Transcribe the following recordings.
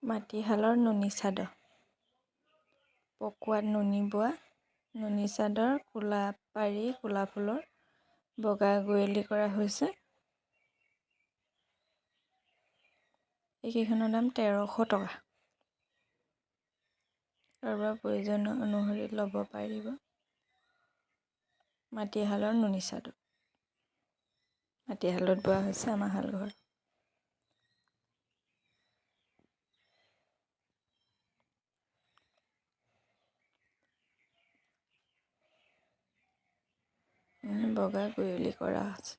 মাটিশালৰ নুনী চাদৰ। পকুৱাত নুনী বোৱা নুনী চাদৰ কোলা পাৰি কোলা ফুলৰ বগা গোৱেলি কৰা হৈছে। এইকেইখনৰ দাম ১৩০০ টকা। কাৰোবাৰ প্ৰয়োজন অনুসৰি ল'ব পাৰিব। মাটিশালৰ নুনী চাদৰ। মাটিশালত বোৱা হৈছে আমাৰ শালঘৰ। বগা গোৱেলি কৰা আছে।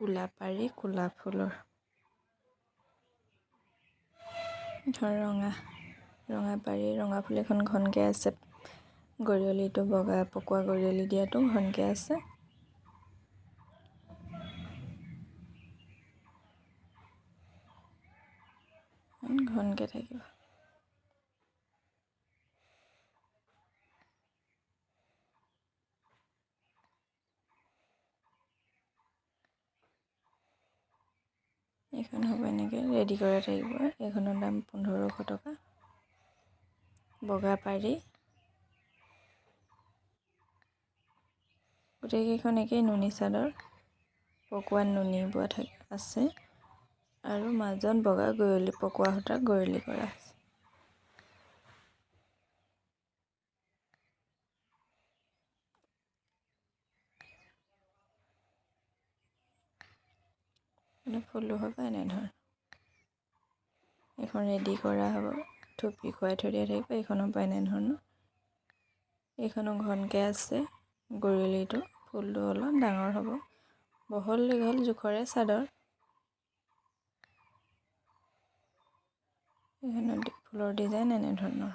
কোলা পাৰি কোলা ফুলৰ ৰঙা পাৰি ৰঙা ফুল এখন ঘনকৈ আছে। গৰিয়লিটো বগা পকোৱা গৰিয়লি দিয়াটো ঘনকৈ আছে। ঘনকৈ থাকিব। এইখন হ'ব এনেকৈ ৰেডি কৰা থাকিব। এইখনৰ দাম ১৫০০ টকা। বগা পাৰি গোটেইকেইখন একেই নুনী চাদৰ। পকুৱাত নুনী বোৱা আছে আৰু মাজত বগা গৰিয়লি পকোৱা সূতা গৰিয়লি কৰা আছে। ফুলো হ'ব এনেধৰণৰ। এইখন ৰেডি কৰা হ'ব। থুপি খুৱাই থৈ দিয়া থাকিব। এইখনৰ পৰা এনেধৰণৰ। এইখনো ঘনকৈ আছে। গৰিয়লিটো ফুলটো অলপ ডাঙৰ হ'ব। বহল দীঘল জোখৰে চাদৰ। এইখনৰ ফুলৰ ডিজাইন এনেধৰণৰ।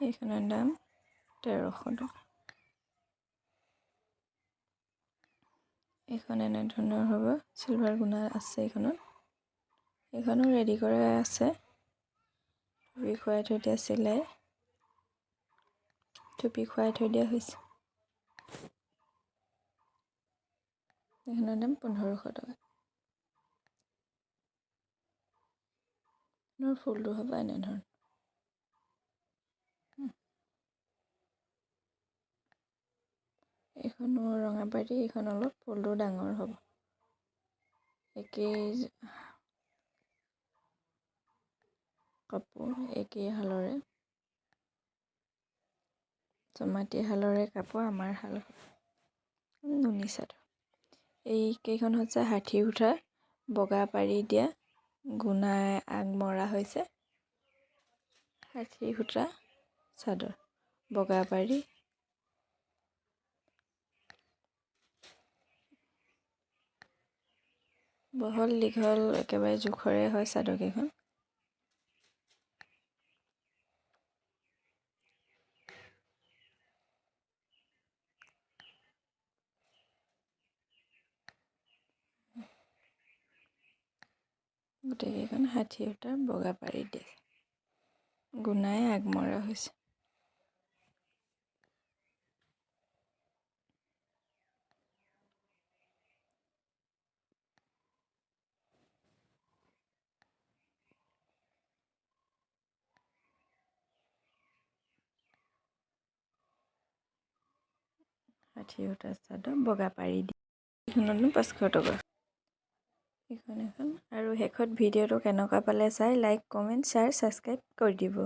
এইখনৰ দাম ১৩০০ টকা। এইখন এনেধৰণৰ হ'ব। চিলভাৰ গুণা আছে এইখনত। এইখনো ৰেডি কৰা আছে। থুপি খুৱাই থৈ দিয়া চিলাই। থুপি খুৱাই থৈ দিয়া হৈছে। এইখনৰ দাম ১৫০০ টকা। ফুলটো হ'ব এনেধৰণৰ। এইখনো ৰঙা পাৰি। এইখন অলপ ফুলটো ডাঙৰ হ'ব। একেই কাপোৰ একেই শালৰে। মাটিশালৰে কাপোৰ আমাৰ শাল নুনী চাদৰ। এইকেইখন হৈছে ষাঠি সূতাৰ বগা পাৰি দিয়া গুণাই আগ মৰা হৈছে। 60 সূতা চাদৰ বগা পাৰি। বহল দীঘল একেবাৰে জোখৰে হয় চাদৰকেইখন। গোটেইকেইখন 60 সূতাৰ বগা পাৰি দিয়ে গুণাই আগমৰা হৈছে। ষাঠি সূতাৰ চাদৰ বগা পাৰি দিয়ে। এইখনতো ৫০০ টকা। এইখন আৰু শেষত ভিডিঅ'টো কেনেকুৱা পালে চাই লাইক কমেণ্ট শ্বেয়াৰ ছাবস্ক্ৰাইব কৰি দিব।